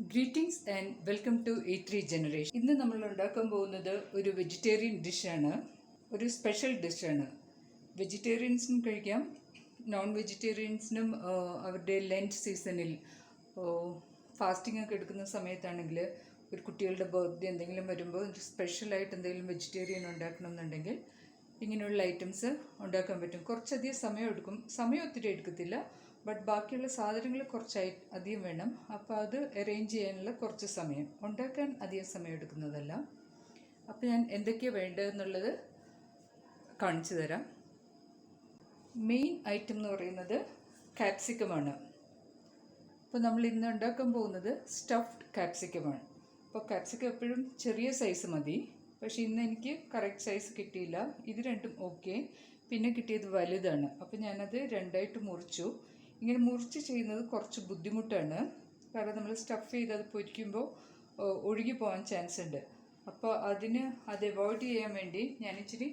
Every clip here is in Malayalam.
Greetings and welcome to E3 generation. ഇന്ന് നമ്മൾ ഉണ്ടാക്കാൻ പോകുന്നത് ഒരു വെജിറ്റേറിയൻ ഡിഷാണ്, ഒരു സ്പെഷ്യൽ ഡിഷാണ്. വെജിറ്റേറിയൻസിനും കഴിക്കാം, നോൺ വെജിറ്റേറിയൻസിനും അവരുടെ ലഞ്ച് സീസണിൽ ഫാസ്റ്റിംഗ് ഒക്കെ എടുക്കുന്ന സമയത്താണെങ്കിൽ ഒരു കുട്ടികളുടെ ബർത്ത്ഡേ എന്തെങ്കിലും വരുമ്പോൾ ഒരു സ്പെഷ്യലായിട്ട് എന്തെങ്കിലും വെജിറ്റേറിയൻ ഉണ്ടാക്കണമെന്നുണ്ടെങ്കിൽ ഇങ്ങനെയുള്ള ഐറ്റംസ് ഉണ്ടാക്കാൻ പറ്റും. കുറച്ചധികം സമയം എടുക്കും, സമയം ഒത്തിരി എടുക്കത്തില്ല, ബട്ട് ബാക്കിയുള്ള സാധനങ്ങൾ കുറച്ചായി അധികം വേണം. അപ്പോൾ അത് അറേഞ്ച് ചെയ്യാനുള്ള കുറച്ച് സമയം, ഉണ്ടാക്കാൻ അധികം സമയം എടുക്കുന്നതല്ല. അപ്പോൾ ഞാൻ എന്തൊക്കെയാണ് വേണ്ടതെന്നുള്ളത് കാണിച്ചു തരാം. മെയിൻ ഐറ്റം എന്ന് പറയുന്നത് ക്യാപ്സിക്കമാണ്. അപ്പോൾ നമ്മൾ ഇന്ന് ഉണ്ടാക്കാൻ പോകുന്നത് സ്റ്റഫ്ഡ് ക്യാപ്സിക്കമാണ്. അപ്പോൾ ക്യാപ്സിക്കം എപ്പോഴും ചെറിയ സൈസ് മതി, പക്ഷേ ഇന്ന് എനിക്ക് കറക്റ്റ് സൈസ് കിട്ടിയില്ല. ഇത് രണ്ടും ഓക്കെ, പിന്നെ കിട്ടിയത് വലുതാണ്. അപ്പോൾ ഞാനത് രണ്ടായിട്ട് മുറിച്ചു. ഇങ്ങനെ മുറിച്ച് ചെയ്യുന്നത് കുറച്ച് ബുദ്ധിമുട്ടാണ്, കാരണം നമ്മൾ സ്റ്റഫ് ചെയ്ത് അത് പൊരിക്കുമ്പോൾ ഒഴുകി പോകാൻ ചാൻസ് ഉണ്ട്. അപ്പോൾ അത് അവോയ്ഡ് ചെയ്യാൻ വേണ്ടി ഞാൻ ഇച്ചിരി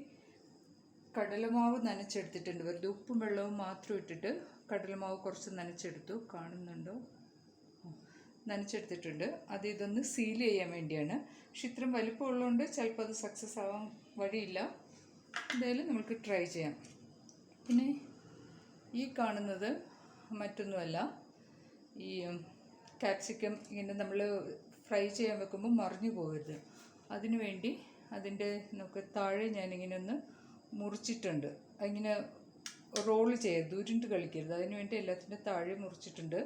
കടലമാവ് നനച്ചെടുത്തിട്ടുണ്ട്. വെറുതെ ഉപ്പും വെള്ളവും മാത്രം ഇട്ടിട്ട് കടലമാവ് കുറച്ച് നനച്ചെടുത്തു, കാണുന്നുണ്ടോ? നനച്ചെടുത്തിട്ടുണ്ട്. ഇതൊന്ന് സീൽ ചെയ്യാൻ വേണ്ടിയാണ്. പക്ഷെ ഇത്രയും വലിപ്പമുള്ളതുകൊണ്ട് ചിലപ്പോൾ അത് സക്സസ് ആവാൻ വഴിയില്ല. എന്തായാലും നമുക്ക് ട്രൈ ചെയ്യാം. പിന്നെ ഈ കാണുന്നത് മറ്റൊന്നുമല്ല, ഈ ക്യാപ്സിക്കം ഇങ്ങനെ നമ്മൾ ഫ്രൈ ചെയ്യാൻ വെക്കുമ്പോൾ മറിഞ്ഞു പോകരുത്, അതിനു വേണ്ടി അതിൻ്റെ നമുക്ക് താഴെ ഞാനിങ്ങനെ ഒന്ന് മുറിച്ചിട്ടുണ്ട്. ഇങ്ങനെ റോള് ചെയ്യരുത്, ഉരുണ്ട് കളിക്കരുത്, അതിനുവേണ്ടി എല്ലാത്തിൻ്റെ താഴെ മുറിച്ചിട്ടുണ്ട്.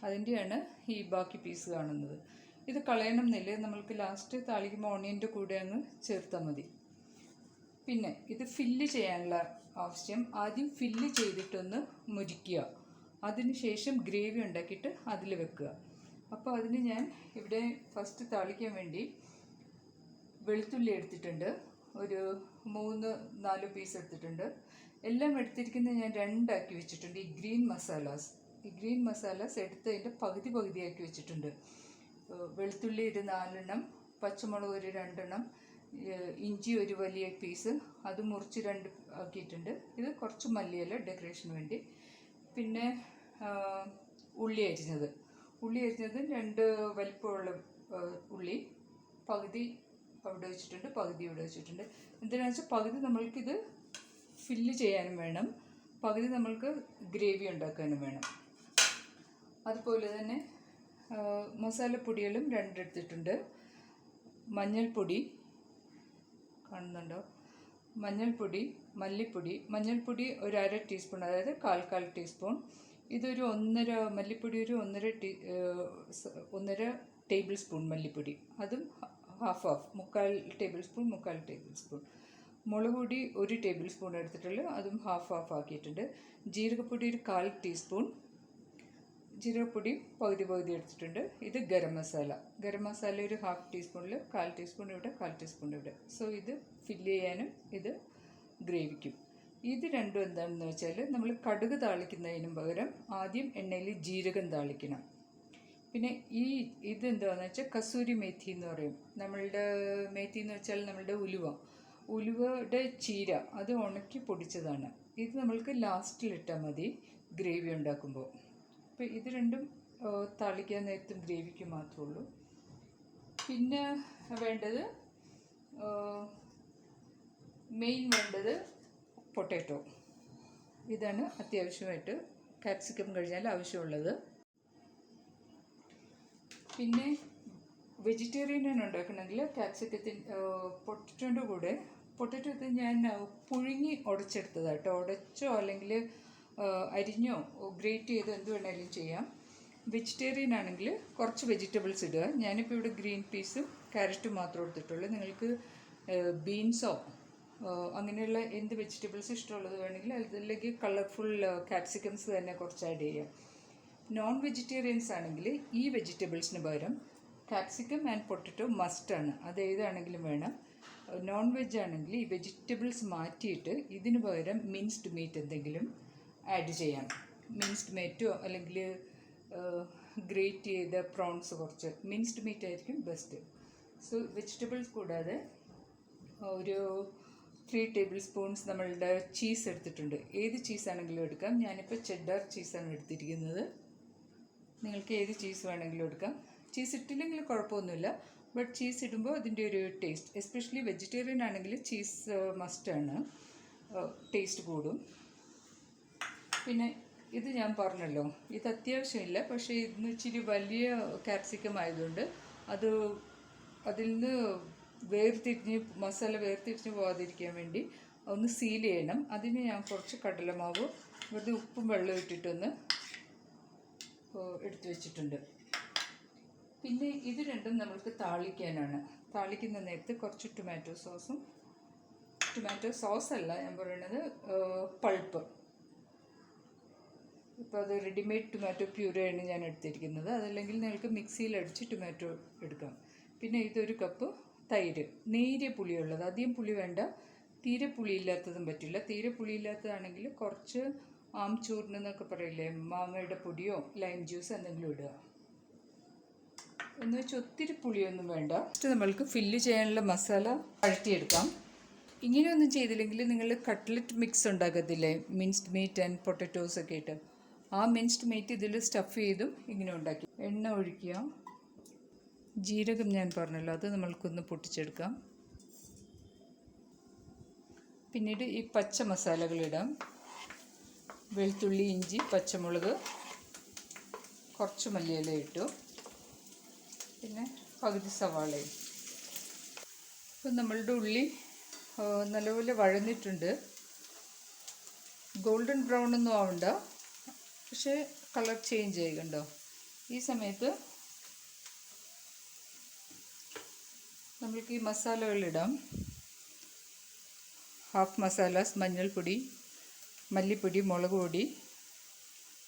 അതിൻ്റെയാണ് ഈ ബാക്കി പീസ് കാണുന്നത്. ഇത് കളയണം എന്നില്ല, നമ്മൾക്ക് ലാസ്റ്റ് താളിക്കുമ്പോൾ ഓണിയൻ്റെ കൂടെ അങ്ങ് ചേർത്താൽ മതി. പിന്നെ ഇത് ഫില്ല് ചെയ്യാനുള്ള ആവശ്യം, ആദ്യം ഫില്ല് ചെയ്തിട്ടൊന്ന് മുരിക്കുക, അതിനുശേഷം ഗ്രേവി ഉണ്ടാക്കിയിട്ട് അതിൽ വെക്കുക. അപ്പോൾ അതിന് ഞാൻ ഇവിടെ ഫസ്റ്റ് താളിക്കാൻ വേണ്ടി വെളുത്തുള്ളി എടുത്തിട്ടുണ്ട്, ഒരു 3-4 പീസ് എടുത്തിട്ടുണ്ട്. എല്ലാം എടുത്തിരിക്കുന്നത് ഞാൻ രണ്ടാക്കി വെച്ചിട്ടുണ്ട്. ഈ ഗ്രീൻ മസാലാസ് എടുത്തതിൻ്റെ പകുതിയാക്കി വെച്ചിട്ടുണ്ട്. വെളുത്തുള്ളി ഒരു 4 എണ്ണം, പച്ചമുളക് ഒരു 2 എണ്ണം, ഇഞ്ചി ഒരു വലിയ പീസ് അത് മുറിച്ച് 2 ആക്കിയിട്ടുണ്ട്. ഇത് കുറച്ച് മല്ലിയില ഡെക്കറേഷന് വേണ്ടി. പിന്നെ ഉള്ളി അരിഞ്ഞത് 2 വലിപ്പമുള്ള ഉള്ളി, പകുതി അവിടെ വെച്ചിട്ടുണ്ട്, പകുതി ഇവിടെ വെച്ചിട്ടുണ്ട്. എന്തിനാണെന്ന് വെച്ചാൽ പകുതി നമ്മൾക്കിത് ഫില്ല് ചെയ്യാനും വേണം, പകുതി നമ്മൾക്ക് ഗ്രേവി ഉണ്ടാക്കാനും വേണം. അതുപോലെ തന്നെ മസാലപ്പൊടികളും 2 എടുത്തിട്ടുണ്ട്. മഞ്ഞൾപ്പൊടി കാണുന്നുണ്ടോ? മഞ്ഞൾപ്പൊടി, മല്ലിപ്പൊടി ഒരു 1/2 ടീസ്പൂൺ, അതായത് 1/4 ടീസ്പൂൺ. ഇതൊരു 1.5 മല്ലിപ്പൊടി, ഒരു 1.5 ടേബിൾ സ്പൂൺ മല്ലിപ്പൊടി, അതും ഹാഫ് 3/4 ടേബിൾ സ്പൂൺ. മുളക് പൊടി 1 ടേബിൾ സ്പൂൺ എടുത്തിട്ടുള്ളൂ, അതും ഹാഫ് ആക്കിയിട്ടുണ്ട്. ജീരകപ്പൊടി ഒരു 1/4 ടീസ്പൂൺ, ജീരകപ്പൊടി പകുതി എടുത്തിട്ടുണ്ട്. ഇത് ഗരം മസാല ഒരു ഹാഫ് ടീസ്പൂണിൽ 1/4 ടീസ്പൂൺ ഇവിടെ, 1/4 ടീസ്പൂൺ ഇവിടെ. സോ ഇത് ഫില്ല് ചെയ്യാനും ഇത് ഗ്രേവിക്കും. ഇത് രണ്ടും എന്താണെന്ന് വെച്ചാൽ, നമ്മൾ കടുക് താളിക്കുന്നതിനും പകരം ആദ്യം എണ്ണയിൽ ജീരകം താളിക്കണം. പിന്നെ ഇതെന്താണെന്ന് വെച്ചാൽ കസൂരി മേത്തി എന്ന് പറയും. നമ്മളുടെ മേത്തി എന്ന് വെച്ചാൽ നമ്മളുടെ ഉലുവയുടെ ചീര, അത് ഉണക്കി പൊടിച്ചതാണ്. ഇത് നമ്മൾക്ക് ലാസ്റ്റിലിട്ടാൽ മതി ഗ്രേവി ഉണ്ടാക്കുമ്പോൾ. അപ്പോൾ ഇത് രണ്ടും താളിക്കാൻ നേരത്തും ഗ്രേവിക്ക് മാത്രമേ ഉള്ളൂ. പിന്നെ വേണ്ടത് പൊട്ടാറ്റോ. ഇതാണ് അത്യാവശ്യമായിട്ട് ക്യാപ്സിക്കം കഴിഞ്ഞാൽ ആവശ്യമുള്ളത്. പിന്നെ വെജിറ്റേറിയനാണ് ഉണ്ടാക്കണമെങ്കിൽ പൊട്ടറ്റോ ഞാൻ പുഴുങ്ങി ഉടച്ചെടുത്തതാണ് കേട്ടോ. ഉടച്ചോ അല്ലെങ്കിൽ അരിഞ്ഞോ ഗ്രേറ്റ് ചെയ്തോ എന്ത് വേണമെങ്കിലും ചെയ്യാം. വെജിറ്റേറിയൻ ആണെങ്കിൽ കുറച്ച് വെജിറ്റബിൾസ് ഇടുക. ഞാനിപ്പോൾ ഇവിടെ ഗ്രീൻ പീസും ക്യാരറ്റും മാത്രമേ എടുത്തിട്ടുള്ളൂ. നിങ്ങൾക്ക് ബീൻസോ അങ്ങനെയുള്ള എന്ത് വെജിറ്റബിൾസ് ഇഷ്ടമുള്ളത് വേണമെങ്കിൽ അതിലേക്ക് കളർഫുൾ ക്യാപ്സിക്കംസ് തന്നെ കുറച്ച് ആഡ് ചെയ്യാം. നോൺ വെജിറ്റേറിയൻസ് ആണെങ്കിൽ ഈ വെജിറ്റബിൾസിന് പകരം ക്യാപ്സിക്കം ആൻഡ് പൊട്ടറ്റോ മസ്റ്റാണ്, അത് ഏതാണെങ്കിലും വേണം. നോൺ വെജ് ആണെങ്കിൽ ഈ വെജിറ്റബിൾസ് മാറ്റിയിട്ട് ഇതിന് പകരം മിൻസ്ഡ് മീറ്റ് എന്തെങ്കിലും ആഡ് ചെയ്യാം. മിൻസ്ഡ് മീറ്റോ അല്ലെങ്കിൽ ഗ്രേറ്റ് ചെയ്ത പ്രോൺസ്, കുറച്ച് മിൻസ്ഡ് മീറ്റ് ആയിരിക്കും ബെസ്റ്റ്. സോ വെജിറ്റബിൾസ് കൂടാതെ ഒരു 3 ടേബിൾ സ്പൂൺസ് നമ്മളുടെ ചീസ് എടുത്തിട്ടുണ്ട്. ഏത് ചീസാണെങ്കിലും എടുക്കാം. ഞാനിപ്പോൾ ചെഡ്ഡർ ചീസാണ് എടുത്തിരിക്കുന്നത്. നിങ്ങൾക്ക് ഏത് ചീസ് വേണമെങ്കിലും എടുക്കാം. ചീസ് ഇട്ടില്ലെങ്കിൽ കുഴപ്പമൊന്നുമില്ല, ബട്ട് ചീസ് ഇടുമ്പോൾ അതിൻ്റെ ഒരു ടേസ്റ്റ്, എസ്പെഷ്യലി വെജിറ്റേറിയൻ ആണെങ്കിൽ ചീസ് മസ്റ്റാണ്, ടേസ്റ്റ് കൂടും. പിന്നെ ഇത് ഞാൻ പറഞ്ഞല്ലോ, ഇത് അത്യാവശ്യമില്ല, പക്ഷേ ഇതിന് ഇച്ചിരി വലിയ ക്യാപ്സിക്കം ആയതുകൊണ്ട് അതിൽ നിന്ന് മസാല വേർതിരിഞ്ഞ് പോകാതിരിക്കാൻ വേണ്ടി ഒന്ന് സീൽ ചെയ്യണം. അതിന് ഞാൻ കുറച്ച് കടലമാവ് വെറുതെ ഉപ്പും വെള്ളം ഇട്ടിട്ടൊന്ന് എടുത്തു വെച്ചിട്ടുണ്ട്. പിന്നെ ഇത് രണ്ടും നമ്മൾക്ക് താളിക്കാനാണ്. താളിക്കുന്ന നേരത്ത് കുറച്ച് ടൊമാറ്റോ സോസല്ല ഞാൻ പറയുന്നത്, പൾപ്പ്. ഇപ്പോൾ അത് റെഡിമെയ്ഡ് ടൊമാറ്റോ പ്യൂരയാണ് ഞാൻ എടുത്തിരിക്കുന്നത്, അതല്ലെങ്കിൽ നിങ്ങൾക്ക് മിക്സിയിൽ അടിച്ച് ടൊമാറ്റോ എടുക്കാം. പിന്നെ ഇതൊരു കപ്പ് തൈര്, നേരിയ പുളിയുള്ളത്, അധികം പുളി വേണ്ട, തീരെ പുളിയില്ലാത്തതും പറ്റില്ല. തീരെ പുളിയില്ലാത്തതാണെങ്കിൽ കുറച്ച് ആംചൂർന്നെന്നൊക്കെ പറയില്ലേ, മാങ്ങയുടെ പൊടിയോ ലൈം ജ്യൂസ് എന്തെങ്കിലും ഇടുക. എന്ന് വെച്ചാൽ ഒത്തിരി പുളിയൊന്നും വേണ്ട. ഫസ്റ്റ് നമ്മൾക്ക് ഫില്ല് ചെയ്യാനുള്ള മസാല വഴറ്റിയെടുക്കാം. ഇങ്ങനെയൊന്നും ചെയ്തില്ലെങ്കിൽ നിങ്ങൾ കട്ട്ലറ്റ് മിക്സ് ഉണ്ടാക്കത്തില്ലേ, മിൻസ്ഡ് മീറ്റ് ആൻഡ് പൊട്ടറ്റോസ് ഒക്കെ ഇട്ട്, ആ മിൻസ്ഡ് മീറ്റ് ഇതിൽ സ്റ്റഫ് ചെയ്തും ഇങ്ങനെ ഉണ്ടാക്കി. എണ്ണ ഒഴിക്കുക, ജീരകം ഞാൻ പറഞ്ഞല്ലോ അത് നമ്മൾക്കൊന്ന് പൊട്ടിച്ചെടുക്കാം. പിന്നീട് ഈ പച്ച മസാലകളിടാം, വെളുത്തുള്ളി, ഇഞ്ചി, പച്ചമുളക്, കുറച്ച് മല്ലിയില ഇട്ടു, പിന്നെ പകുതി സവാളയും. ഇപ്പം നമ്മളുടെ ഉള്ളി നല്ലപോലെ വഴന്നിട്ടുണ്ട്. ഗോൾഡൻ ബ്രൗൺ ഒന്നും ആവണ്ട, പക്ഷേ കളർ ചേഞ്ച് ചെയ്യുന്നുണ്ടോ. ഈ സമയത്ത് നമ്മൾക്ക് ഈ മസാലകളിടാം. ഹാഫ് മസാലാസ്, മഞ്ഞൾപ്പൊടി, മല്ലിപ്പൊടി, മുളക് പൊടി,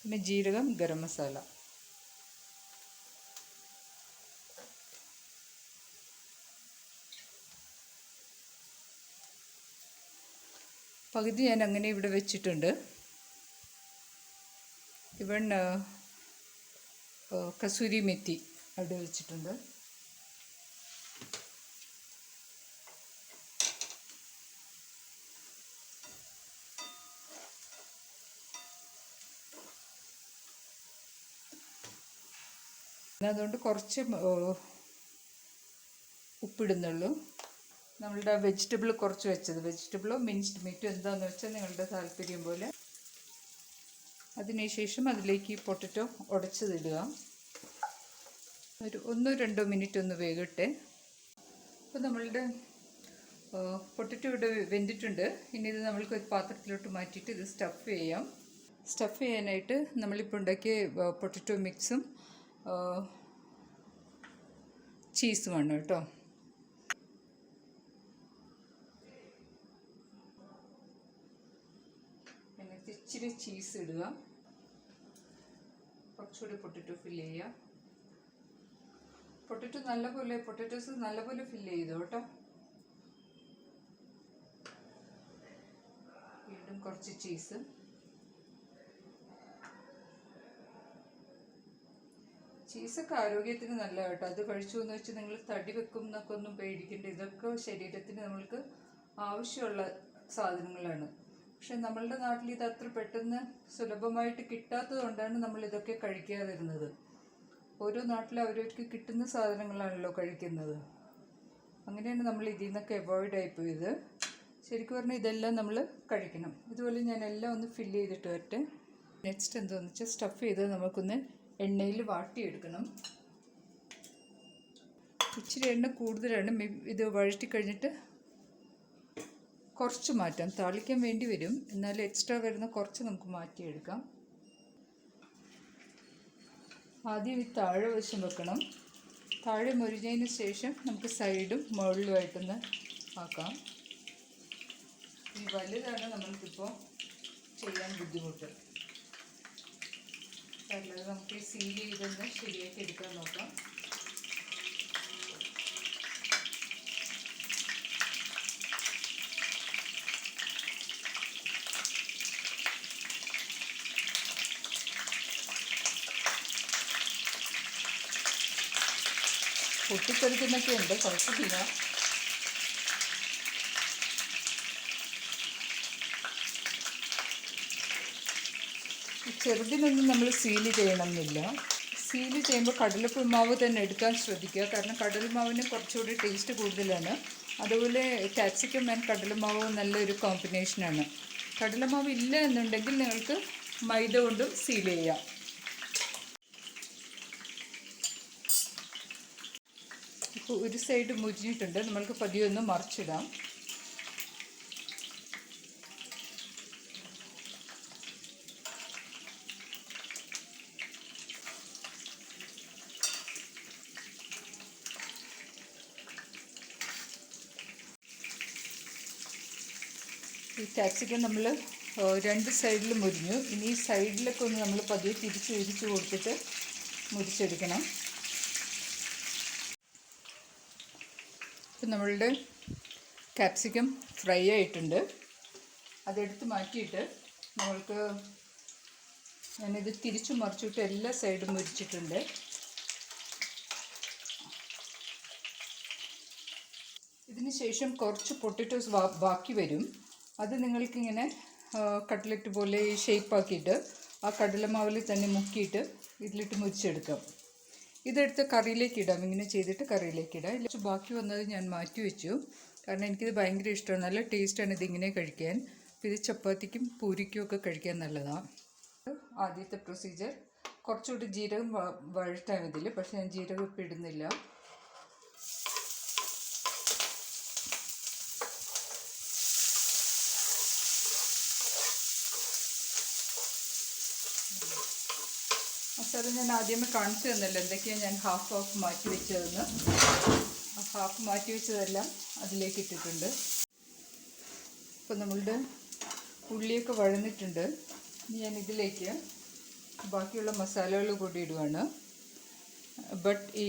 പിന്നെ ജീരകം, ഗരം മസാല. പകുതി ഞാൻ അങ്ങനെ ഇവിടെ വെച്ചിട്ടുണ്ട്. ഇവൺ കസൂരി മെത്തി അവിടെ വെച്ചിട്ടുണ്ട്. അതുകൊണ്ട് കുറച്ച് ഉപ്പിടുന്നുള്ളൂ. നമ്മളുടെ വെജിറ്റബിൾ കുറച്ച് വെച്ചത്, വെജിറ്റബിളോ മിൻസ്ഡ് മീറ്റോ എന്താണെന്ന് വെച്ചാൽ നിങ്ങളുടെ താല്പര്യം പോലെ. അതിനുശേഷം അതിലേക്ക് പൊട്ടറ്റോ ഉടച്ചതിടുക. ഒരു 1-2 മിനിറ്റ് ഒന്ന് വേകട്ടെ. അപ്പോൾ നമ്മളുടെ പൊട്ടറ്റോ ഇവിടെ വെന്തിട്ടുണ്ട്. ഇനി ഇത് നമ്മൾക്ക് ഒരു പാത്രത്തിലോട്ട് മാറ്റിയിട്ട് ഇത് സ്റ്റഫ് ചെയ്യാം. സ്റ്റഫ് ചെയ്യാനായിട്ട് നമ്മളിപ്പോൾ ഉണ്ടാക്കിയ പൊട്ടറ്റോ മിക്സും ചീസുമാണ് കേട്ടോ. അതിനകത്ത് ഇച്ചിരി ചീസ് ഇടുക, കുറച്ചുകൂടി പൊട്ടറ്റോ ഫില്ല് ചെയ്യുക. പൊട്ടറ്റോസ് നല്ലപോലെ ഫില്ല് ചെയ്തു കേട്ടോ. വീണ്ടും കുറച്ച് ചീസ്. ചീസൊക്കെ ആരോഗ്യത്തിന് നല്ല കേട്ടോ. അത് കഴിച്ചു എന്ന് വെച്ച് നിങ്ങൾ തടി വെക്കും എന്നൊക്കെ ഒന്നും പേടിക്കേണ്ട. ഇതൊക്കെ ശരീരത്തിന് നമ്മൾക്ക് ആവശ്യമുള്ള സാധനങ്ങളാണ്. പക്ഷെ നമ്മളുടെ നാട്ടിൽ ഇത് അത്ര പെട്ടെന്ന് സുലഭമായിട്ട് കിട്ടാത്തത് കൊണ്ടാണ് നമ്മൾ ഇതൊക്കെ കഴിക്കാതിരുന്നത്. ഓരോ നാട്ടിലും അവർക്ക് കിട്ടുന്ന സാധനങ്ങളാണല്ലോ കഴിക്കുന്നത്. അങ്ങനെയാണ് നമ്മൾ ഇതിൽ നിന്നൊക്കെ അവോയ്ഡ് ആയിപ്പോയത്. ശരിക്കും പറഞ്ഞാൽ ഇതെല്ലാം നമ്മൾ കഴിക്കണം. ഇതുപോലെ ഞാൻ എല്ലാം ഒന്ന് ഫില്ല് ചെയ്തിട്ട് വരട്ടെ. നെക്സ്റ്റ് എന്താണെന്ന് വെച്ചാൽ സ്റ്റഫ് ചെയ്ത് നമുക്കൊന്ന് എണ്ണയിൽ വാട്ടിയെടുക്കണം. ഇച്ചിരി എണ്ണ കൂടുതലാണ്. ഇത് വഴറ്റി കഴിഞ്ഞിട്ട് കുറച്ച് മാറ്റാം, താളിക്കാൻ വേണ്ടി വരും, എന്നാലും എക്സ്ട്രാ വരുന്ന കുറച്ച് നമുക്ക് മാറ്റിയെടുക്കാം. ആദ്യം ഈ താഴെ വശം വെക്കണം. താഴെ മൊരിഞ്ഞതിന് ശേഷം നമുക്ക് സൈഡും മുകളിലുമായിട്ടൊന്ന് ആക്കാം. ഈ വലുതാണ് നമ്മൾക്കിപ്പോൾ ചെയ്യാൻ ബുദ്ധിമുട്ട്. അല്ലാതെ നമുക്ക് ഈ സീൽ ചെയ്തൊന്ന് ശരിയാക്കി എടുക്കാൻ നോക്കാം. പൊട്ടിത്തെറിക്കുന്നൊക്കെ ഉണ്ട്, കുഴപ്പമില്ല. ചെറുതിനൊന്നും നമ്മൾ സീൽ ചെയ്യണമെന്നില്ല. സീൽ ചെയ്യുമ്പോൾ കടലമാവ് തന്നെ എടുക്കാൻ ശ്രദ്ധിക്കുക, കാരണം കടലമാവിന് കുറച്ചുകൂടി ടേസ്റ്റ് കൂടുതലാണ്. അതുപോലെ ക്യാപ്സിക്കം ആൻഡ് കടലമാവ് നല്ലൊരു കോമ്പിനേഷനാണ്. കടലമാവ് ഇല്ല എന്നുണ്ടെങ്കിൽ നിങ്ങൾക്ക് മൈദ കൊണ്ടും സീൽ ചെയ്യാം. ഇപ്പോൾ ഒരു സൈഡ് മുരിഞ്ഞിട്ടുണ്ട്, നമ്മൾക്ക് പതിയെ ഒന്ന് മറിച്ചിടാം. ഈ ക്യാപ്സിക്കം നമ്മൾ രണ്ട് സൈഡിൽ മുരിഞ്ഞു. ഇനി ഈ സൈഡിലൊക്കെ ഒന്ന് നമ്മൾ പതിയെ തിരിച്ച് കൊടുത്തിട്ട് മുരിച്ചെടുക്കണം. ഇപ്പം നമ്മളുടെ ക്യാപ്സിക്കം ഫ്രൈ ആയിട്ടുണ്ട്. അതെടുത്ത് മാറ്റിയിട്ട് നമ്മൾക്ക് ഞാനിത് തിരിച്ചു മറിച്ചിട്ട് എല്ലാ സൈഡും മുരിച്ചിട്ടുണ്ട്. ഇതിന് ശേഷം കുറച്ച് പൊട്ടറ്റോസ് ബാക്കി വരും. അത് നിങ്ങൾക്കിങ്ങനെ കട്ട്ലറ്റ് പോലെ ഷേപ്പാക്കിയിട്ട് ആ കടലമാവിൽ തന്നെ മുക്കിയിട്ട് ഇതിലിട്ട് മുരിച്ചെടുക്കാം. ഇതെടുത്ത് കറിയിലേക്ക് ഇടാം. ഇങ്ങനെ ചെയ്തിട്ട് കറിയിലേക്ക് ഇടാം. കുറച്ച് ബാക്കി വന്നത് ഞാൻ മാറ്റി വെച്ചു, കാരണം എനിക്കിത് ഭയങ്കര ഇഷ്ടമാണ്. നല്ല ടേസ്റ്റാണ് ഇതിങ്ങനെ കഴിക്കാൻ. അപ്പോൾ ഇത് ചപ്പാത്തിക്കും പൂരിക്കും ഒക്കെ കഴിക്കാൻ നല്ലതാണ്. ആദ്യത്തെ പ്രൊസീജിയർ, കുറച്ചുകൂടി ജീരകം വഴറ്റാം ഇതിൽ, പക്ഷേ ഞാൻ ജീരകം ഇപ്പം ഇടുന്നില്ല. മസാല ഞാൻ ആദ്യമേ കാണിച്ചു തന്നല്ലോ എന്തൊക്കെയാണ് ഞാൻ ഹാഫ് മാറ്റി വെച്ചതെന്ന്. ഹാഫ് മാറ്റി വെച്ചതെല്ലാം അതിലേക്ക് ഇട്ടിട്ടുണ്ട്. അപ്പോൾ നമ്മളുടെ ഉള്ളിയൊക്കെ വഴന്നിട്ടുണ്ട്. ഞാൻ ഇതിലേക്ക് ബാക്കിയുള്ള മസാലകൾ കൂടി ഇടുവാണ്. ബട്ട് ഈ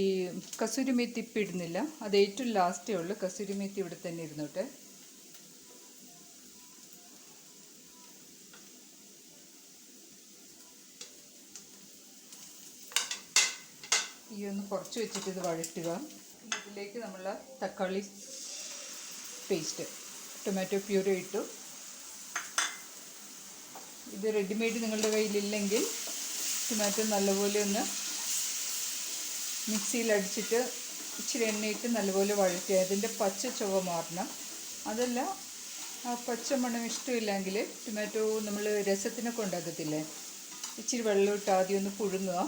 കസൂരി മേത്തി ഇപ്പം ഇടുന്നില്ല, അത് ഏറ്റവും ലാസ്റ്റേ ഉള്ളൂ. കസൂരി മേത്തി ഇവിടെ തന്നെ ഇരുന്നോട്ടെ. ഈ ഒന്ന് കുറച്ച് വെച്ചിട്ട് ഇത് വഴറ്റുക. ഇതിലേക്ക് നമ്മൾ തക്കാളി പേസ്റ്റ്, ടൊമാറ്റോ പ്യൂരി ഇട്ടു. ഇത് റെഡിമെയ്ഡ് നിങ്ങളുടെ കയ്യിലില്ലെങ്കിൽ ടൊമാറ്റോ നല്ലപോലെ ഒന്ന് മിക്സിയിൽ അടിച്ചിട്ട് ഇച്ചിരി എണ്ണയിട്ട് നല്ലപോലെ വഴറ്റുക. അതിൻ്റെ പച്ച ചുവ മാറണം. അതല്ല പച്ച മണം ഇഷ്ടമില്ലെങ്കിൽ ടൊമാറ്റോ നമ്മൾ രസത്തിനൊക്കെ ഉണ്ടാക്കത്തില്ലേ, ഇച്ചിരി വെള്ളം ഇട്ട് ആദ്യം ഒന്ന് പുഴുങ്ങുക.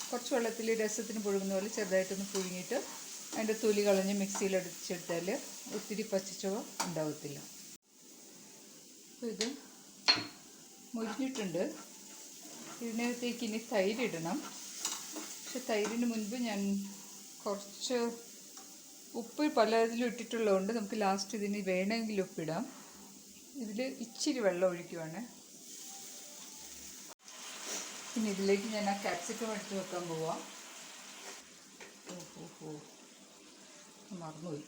കുറച്ച് വെള്ളത്തിൽ രസത്തിന് പുഴുങ്ങുന്ന പോലെ ചെറുതായിട്ടൊന്ന് പുഴുങ്ങിയിട്ട് അതിൻ്റെ തൊലി കളഞ്ഞ് മിക്സിയിൽ അടിച്ചെടുത്താൽ ഒത്തിരി പച്ചച്ചുവ ഉണ്ടാകത്തില്ല. അപ്പോൾ ഇത് മുരിഞ്ഞിട്ടുണ്ട്. ഇതിനകത്തേക്ക് ഇനി തൈര് ഇടണം. പക്ഷെ തൈരിന് മുൻപ് ഞാൻ കുറച്ച് ഉപ്പ് പലതിലും ഇട്ടിട്ടുള്ളതുകൊണ്ട് നമുക്ക് ലാസ്റ്റ് ഇതിന് വേണമെങ്കിൽ ഉപ്പിടാം. ഇതിൽ ഇച്ചിരി വെള്ളം ഒഴിക്കുവാണ്. പിന്നെ ഇതിലേക്ക് ഞാൻ ആ ക്യാപ്സിക്കം എടുത്ത് വെക്കാൻ പോവാം. മറന്നുപോയി.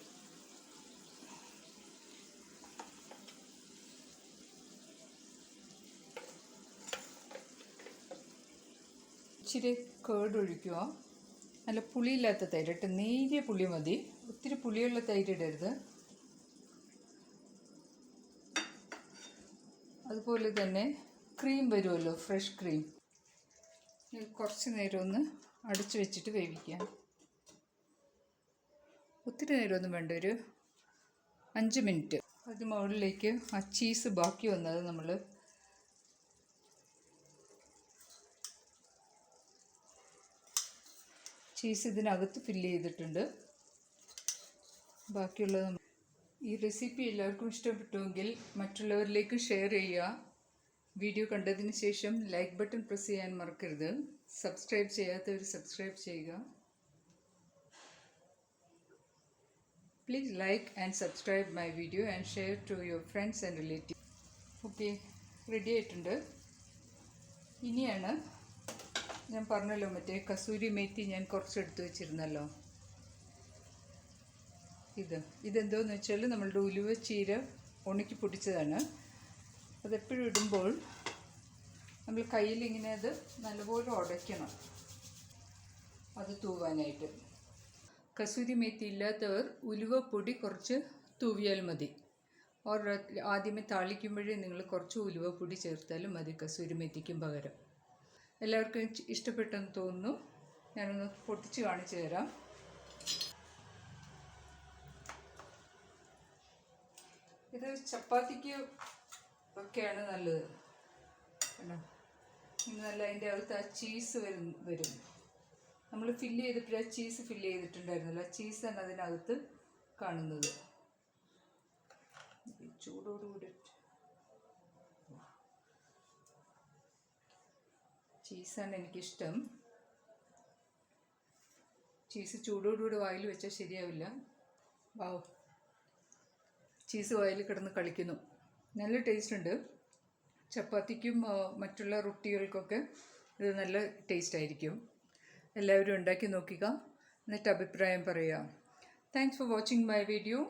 ഇച്ചിരി കേട് ഒഴിക്കുക. നല്ല പുളിയില്ലാത്ത തൈര് ഇട്ട്, നേരിയ പുളി മതി, ഒത്തിരി പുളിയുള്ള തൈര് ഇടരുത്. അതുപോലെ തന്നെ ക്രീം വരുമല്ലോ, ഫ്രഷ് ക്രീം, കുറച്ച് നേരം ഒന്ന് അടച്ചു വെച്ചിട്ട് വേവിക്കാം. ഒത്തിരി നേരമൊന്നും വേണ്ട, ഒരു 5 മിനിറ്റ്. അതിന് മുകളിലേക്ക് ആ ചീസ് ബാക്കി വന്നത് നമ്മൾ ചീസ് ഇതിനകത്ത് ഫില്ല് ചെയ്തിട്ടുണ്ട്. ബാക്കിയുള്ളത് ഈ റെസിപ്പി എല്ലാവർക്കും ഇഷ്ടപ്പെട്ടുവെങ്കിൽ മറ്റുള്ളവരിലേക്ക് ഷെയർ ചെയ്യുക. വീഡിയോ കണ്ടതിന് ശേഷം ലൈക്ക് ബട്ടൺ പ്രസ് ചെയ്യാൻ മറക്കരുത്. സബ്സ്ക്രൈബ് ചെയ്യാത്തവർ സബ്സ്ക്രൈബ് ചെയ്യുക. Please like and subscribe my video and share to your friends and relative. Okay, ready ആയിട്ടുണ്ട്. ഇനിയാണ് ഞാൻ പറഞ്ഞല്ലോ, മറ്റേ കസൂരി മേത്തി ഞാൻ കുറച്ചെടുത്ത് വെച്ചിരുന്നല്ലോ. ഇതെന്തോന്ന് വെച്ചാൽ നമ്മളുടെ ഉലുവ ചീര ഉണക്കി പൊടിച്ചതാണ്. അതെപ്പോഴും ഇടുമ്പോൾ നമ്മൾ കയ്യിലിങ്ങനെ അത് നല്ലപോലെ ഉടയ്ക്കണം, അത് തൂവാനായിട്ട്. കസൂരി മേത്തി ഇല്ലാത്തവർ ഉലുവ പൊടി കുറച്ച് തൂവിയാൽ മതി. ഓർ ആദ്യമേ താളിക്കുമ്പോഴേ നിങ്ങൾ കുറച്ച് ഉലുവ പൊടി ചേർത്താലും മതി കസൂരി മേത്തിക്കും പകരം. എല്ലാവർക്കും ഇഷ്ടപ്പെട്ടെന്ന് തോന്നുന്നു. ഞാനൊന്ന് പൊട്ടിച്ച് കാണിച്ചു തരാം. ഇത് ചപ്പാത്തിക്ക് ഒക്കെയാണ് നല്ലത്. കണ്ടോ, നല്ല അതിൻ്റെ അകത്ത് ആ ചീസ് വരും. നമ്മൾ ഫില്ല് ചെയ്തപ്പോൾ ആ ചീസ് ഫില്ല് ചെയ്തിട്ടുണ്ടായിരുന്നല്ലോ, ആ ചീസാണ് അതിനകത്ത് കാണുന്നത്. ചൂടോടുകൂടി ചീസാണ് എനിക്കിഷ്ടം. ചീസ് ചൂടോടുകൂടി വായിൽ വെച്ചാൽ ശരിയാവില്ല. വാവ്, ചീസ് വായിൽ കിടന്ന് കളിക്കുന്നു. നല്ല ടേസ്റ്റ് ഉണ്ട്. ചപ്പാത്തിക്കും മറ്റുള്ള റൊട്ടികൾക്കൊക്കെ ഇത് നല്ല ടേസ്റ്റ് ആയിരിക്കും. എല്ലാവരും ഉണ്ടാക്കി നോക്കുക, എന്നിട്ട് അഭിപ്രായം പറയുക. Thanks for watching my video.